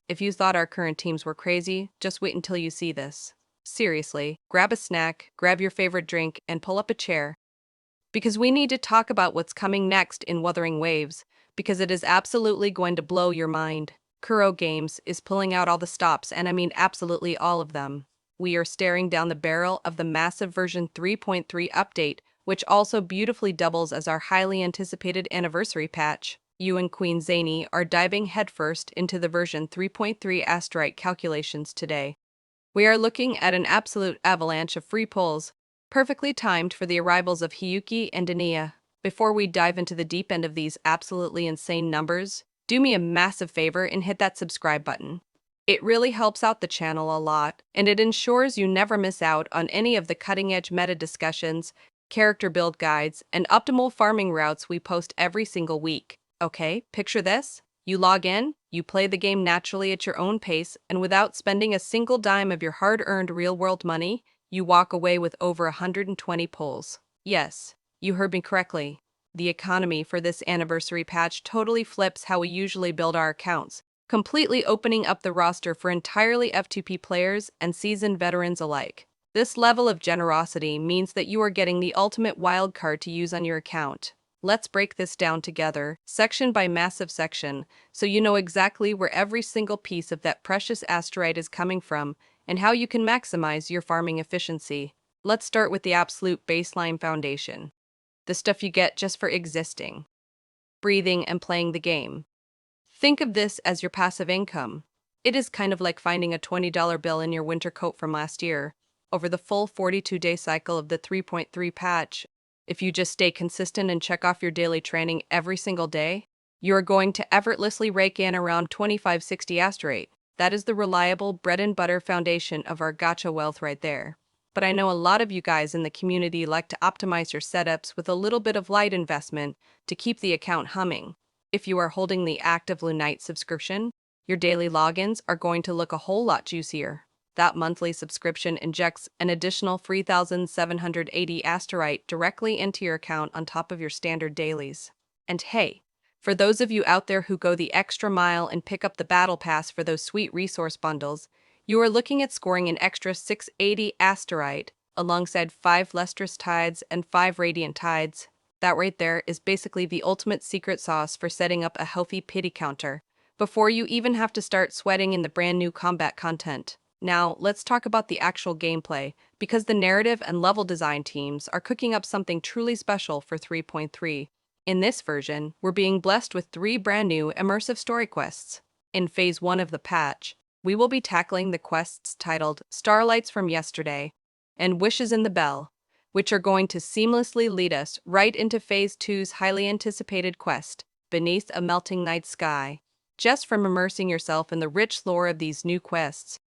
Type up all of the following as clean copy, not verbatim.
If you thought our current teams were crazy, just wait until you see this. Seriously, grab a snack, grab your favorite drink, and pull up a chair. Because we need to talk about what's coming next in Wuthering Waves, because it is absolutely going to blow your mind. Kuro Games is pulling out all the stops, and I mean absolutely all of them. We are staring down the barrel of the massive version 3.3 update, which also beautifully doubles as our highly anticipated anniversary patch. You and Queen Zany are diving headfirst into the version 3.3 asteroid calculations today. We are looking at an absolute avalanche of free pulls, perfectly timed for the arrivals of Hiyuki and Denia. Before we dive into the deep end of these absolutely insane numbers, do me a massive favor and hit that subscribe button. It really helps out the channel a lot, and it ensures you never miss out on any of the cutting-edge meta discussions, character build guides, and optimal farming routes we post every single week. Okay, picture this. You log in, you play the game naturally at your own pace, and without spending a single dime of your hard-earned real-world money, you walk away with over 120 pulls. Yes, you heard me correctly. The economy for this anniversary patch totally flips how we usually build our accounts, completely opening up the roster for entirely F2P players and seasoned veterans alike. This level of generosity means that you are getting the ultimate wildcard to use on your account. Let's break this down together, section by massive section, so you know exactly where every single piece of that precious asteroid is coming from and how you can maximize your farming efficiency. Let's start with the absolute baseline foundation. The stuff you get just for existing, breathing, and playing the game. Think of this as your passive income. It is kind of like finding a $20 bill in your winter coat from last year. Over the full 42-day cycle of the 3.3 patch, if you just stay consistent and check off your daily training every single day, you are going to effortlessly rake in around 2560 asteroid. That is the reliable bread and butter foundation of our gacha wealth right there. But I know a lot of you guys in the community like to optimize your setups with a little bit of light investment to keep the account humming. If you are holding the active Lunite subscription, your daily logins are going to look a whole lot juicier. That monthly subscription injects an additional 3,780 asteroid directly into your account on top of your standard dailies. And hey, for those of you out there who go the extra mile and pick up the battle pass for those sweet resource bundles, you are looking at scoring an extra 680 asteroid alongside 5 lustrous tides and 5 radiant tides. That right there is basically the ultimate secret sauce for setting up a healthy pity counter before you even have to start sweating in the brand new combat content. Now, let's talk about the actual gameplay, because the narrative and level design teams are cooking up something truly special for 3.3. In this version, we're being blessed with 3 brand new immersive story quests. In Phase 1 of the patch, we will be tackling the quests titled Starlights from Yesterday and Wishes in the Bell, which are going to seamlessly lead us right into Phase 2's highly anticipated quest, Beneath a Melting Night Sky. Just from immersing yourself in the rich lore of these new quests,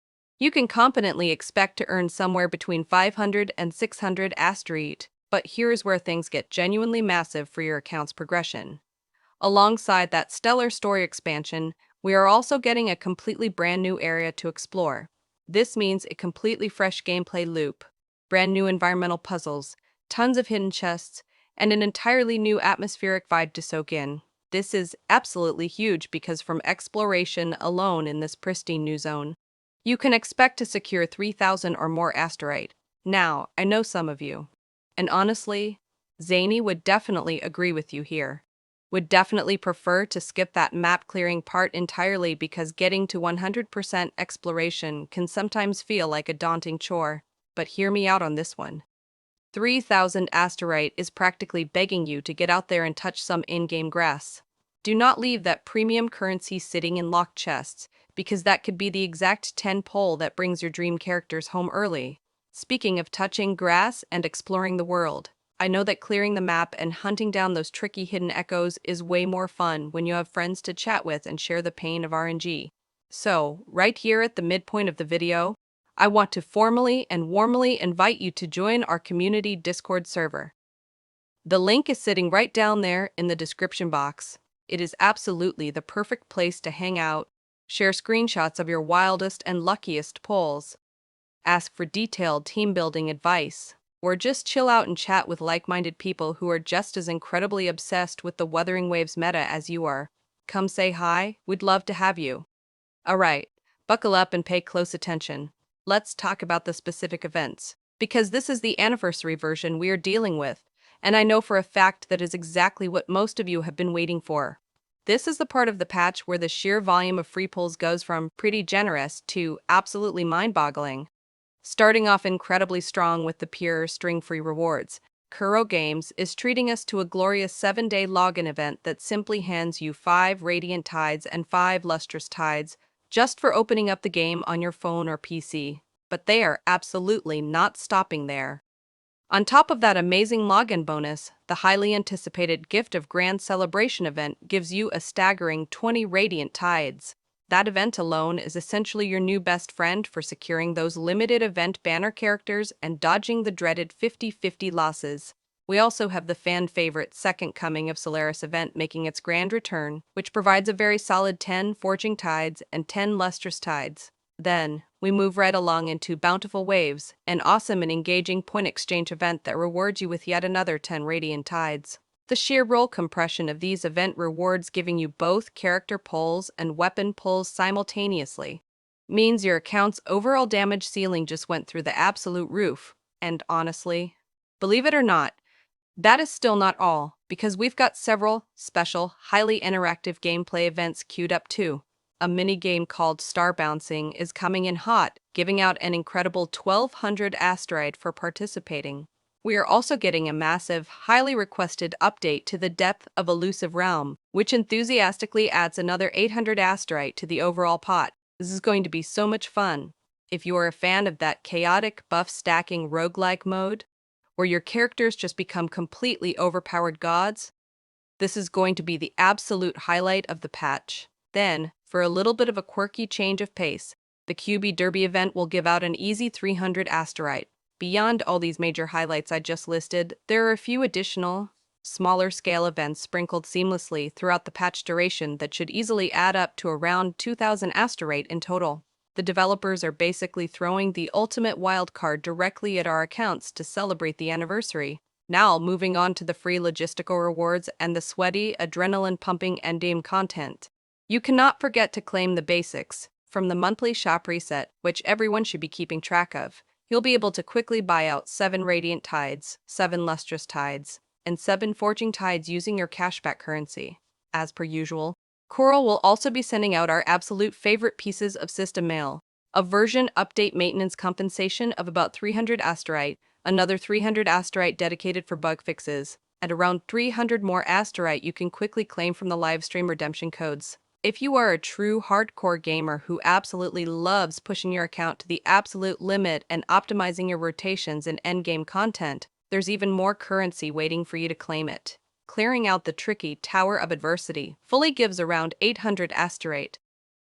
you can confidently expect to earn somewhere between 500 and 600 asteroid. But here's where things get genuinely massive for your account's progression. Alongside that stellar story expansion, we are also getting a completely brand new area to explore. This means a completely fresh gameplay loop, brand new environmental puzzles, tons of hidden chests, and an entirely new atmospheric vibe to soak in. This is absolutely huge because from exploration alone in this pristine new zone, you can expect to secure 3,000 or more asteroid. Now, I know some of you, and honestly, Zany would definitely agree with you here. Would definitely prefer to skip that map clearing part entirely because getting to 100% exploration can sometimes feel like a daunting chore. But hear me out on this one. 3,000 asteroid is practically begging you to get out there and touch some in-game grass. Do not leave that premium currency sitting in locked chests, because that could be the exact 10 pull that brings your dream characters home early. Speaking of touching grass and exploring the world, I know that clearing the map and hunting down those tricky hidden echoes is way more fun when you have friends to chat with and share the pain of RNG. So, right here at the midpoint of the video, I want to formally and warmly invite you to join our community Discord server. The link is sitting right down there in the description box. It is absolutely the perfect place to hang out, share screenshots of your wildest and luckiest pulls, ask for detailed team-building advice, or just chill out and chat with like-minded people who are just as incredibly obsessed with the Wuthering Waves meta as you are. Come say hi, we'd love to have you. Alright, buckle up and pay close attention. Let's talk about the specific events, because this is the anniversary version we are dealing with, and I know for a fact that is exactly what most of you have been waiting for. This is the part of the patch where the sheer volume of free pulls goes from pretty generous to absolutely mind-boggling. Starting off incredibly strong with the pure string-free rewards, Kuro Games is treating us to a glorious 7-day login event that simply hands you 5 Radiant Tides and 5 Lustrous Tides just for opening up the game on your phone or PC. But they are absolutely not stopping there. On top of that amazing login bonus, the highly anticipated Gift of Grand Celebration event gives you a staggering 20 Radiant Tides. That event alone is essentially your new best friend for securing those limited event banner characters and dodging the dreaded 50-50 losses. We also have the fan-favorite Second Coming of Solaris event making its grand return, which provides a very solid 10 Forging Tides and 10 Lustrous Tides. Then, we move right along into Bountiful Waves, an awesome and engaging point exchange event that rewards you with yet another 10 Radiant Tides. The sheer roll compression of these event rewards giving you both character pulls and weapon pulls simultaneously means your account's overall damage ceiling just went through the absolute roof. And honestly, believe it or not, that is still not all, because we've got several special, highly interactive gameplay events queued up too. A mini-game called Star Bouncing is coming in hot, giving out an incredible 1200 asteroid for participating. We are also getting a massive, highly requested update to the Depth of Elusive Realm, which enthusiastically adds another 800 asteroid to the overall pot. This is going to be so much fun. If you are a fan of that chaotic, buff-stacking roguelike mode, where your characters just become completely overpowered gods, this is going to be the absolute highlight of the patch. Then, for a little bit of a quirky change of pace, the QB Derby event will give out an easy 300 asteroid. Beyond all these major highlights I just listed, there are a few additional, smaller scale events sprinkled seamlessly throughout the patch duration that should easily add up to around 2,000 asteroid in total. The developers are basically throwing the ultimate wildcard directly at our accounts to celebrate the anniversary. Now, moving on to the free logistical rewards and the sweaty, adrenaline-pumping endgame content. You cannot forget to claim the basics. From the monthly shop reset, which everyone should be keeping track of, you'll be able to quickly buy out 7 Radiant Tides, 7 Lustrous Tides, and 7 Forging Tides using your cashback currency. As per usual, Coral will also be sending out our absolute favorite pieces of system mail, a version update maintenance compensation of about 300 asteroid, another 300 asteroid dedicated for bug fixes, and around 300 more asteroid you can quickly claim from the livestream redemption codes. If you are a true hardcore gamer who absolutely loves pushing your account to the absolute limit and optimizing your rotations and endgame content, there's even more currency waiting for you to claim it. Clearing out the tricky Tower of Adversity fully gives around 800 asteroid.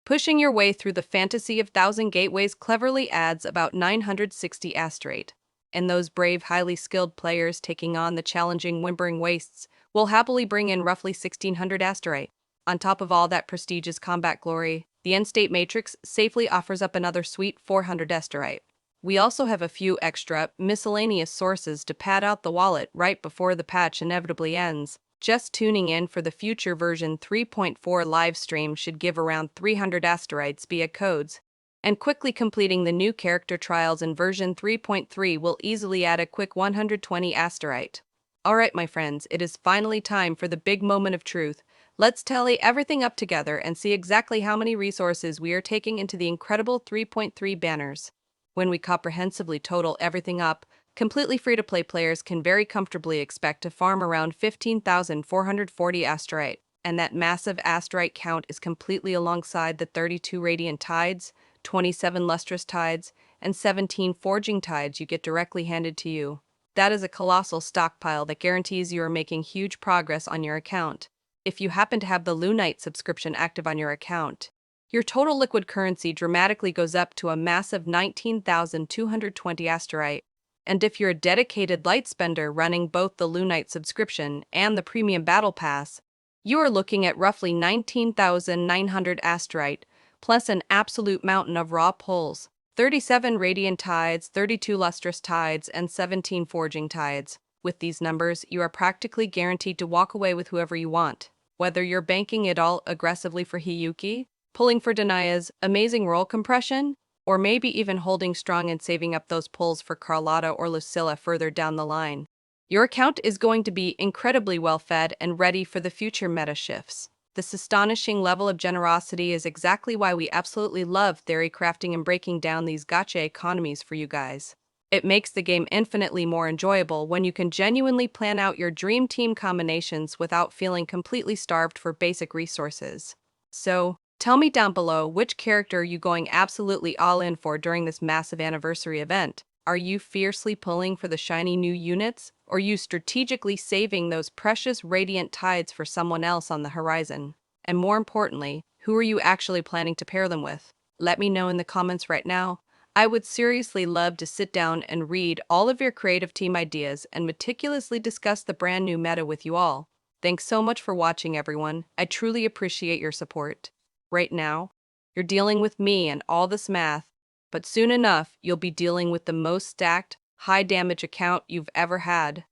Pushing your way through the fantasy of Thousand Gateways cleverly adds about 960 asteroid. And those brave, highly skilled players taking on the challenging Whimpering Wastes will happily bring in roughly 1600 asteroid. On top of all that prestigious combat glory, the End State Matrix safely offers up another sweet 400 asteroid. We also have a few extra, miscellaneous sources to pad out the wallet right before the patch inevitably ends. Just tuning in for the future version 3.4 live stream should give around 300 asteroids via codes, and quickly completing the new character trials in version 3.3 will easily add a quick 120 asteroid. Alright my friends, it is finally time for the big moment of truth. Let's tally everything up together and see exactly how many resources we are taking into the incredible 3.3 banners. When we comprehensively total everything up, completely free-to-play players can very comfortably expect to farm around 15,440 asteroid, and that massive asteroid count is completely alongside the 32 Radiant Tides, 27 Lustrous Tides, and 17 Forging Tides you get directly handed to you. That is a colossal stockpile that guarantees you are making huge progress on your account. If you happen to have the Lunite subscription active on your account, your total liquid currency dramatically goes up to a massive 19,220 asteroid. And if you're a dedicated light spender running both the Lunite subscription and the Premium Battle Pass, you are looking at roughly 19,900 asteroid, plus an absolute mountain of raw pulls, 37 Radiant Tides, 32 Lustrous Tides, and 17 Forging Tides. With these numbers, you are practically guaranteed to walk away with whoever you want. Whether you're banking it all aggressively for Hiyuki, Pulling for Denia's amazing roll compression, or maybe even holding strong and saving up those pulls for Carlotta or Lucilla further down the line. Your account is going to be incredibly well fed and ready for the future meta shifts. This astonishing level of generosity is exactly why we absolutely love theory crafting and breaking down these gacha economies for you guys. It makes the game infinitely more enjoyable when you can genuinely plan out your dream team combinations without feeling completely starved for basic resources. So, tell me down below, which character are you going absolutely all in for during this massive anniversary event? Are you fiercely pulling for the shiny new units, or you strategically saving those precious radiant tides for someone else on the horizon? And more importantly, who are you actually planning to pair them with? Let me know in the comments right now. I would seriously love to sit down and read all of your creative team ideas and meticulously discuss the brand new meta with you all. Thanks so much for watching, everyone. I truly appreciate your support. Right now, you're dealing with me and all this math, but soon enough, you'll be dealing with the most stacked, high-damage account you've ever had.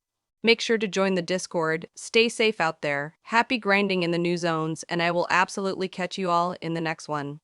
Make sure to join the Discord, stay safe out there, happy grinding in the new zones, and I will absolutely catch you all in the next one.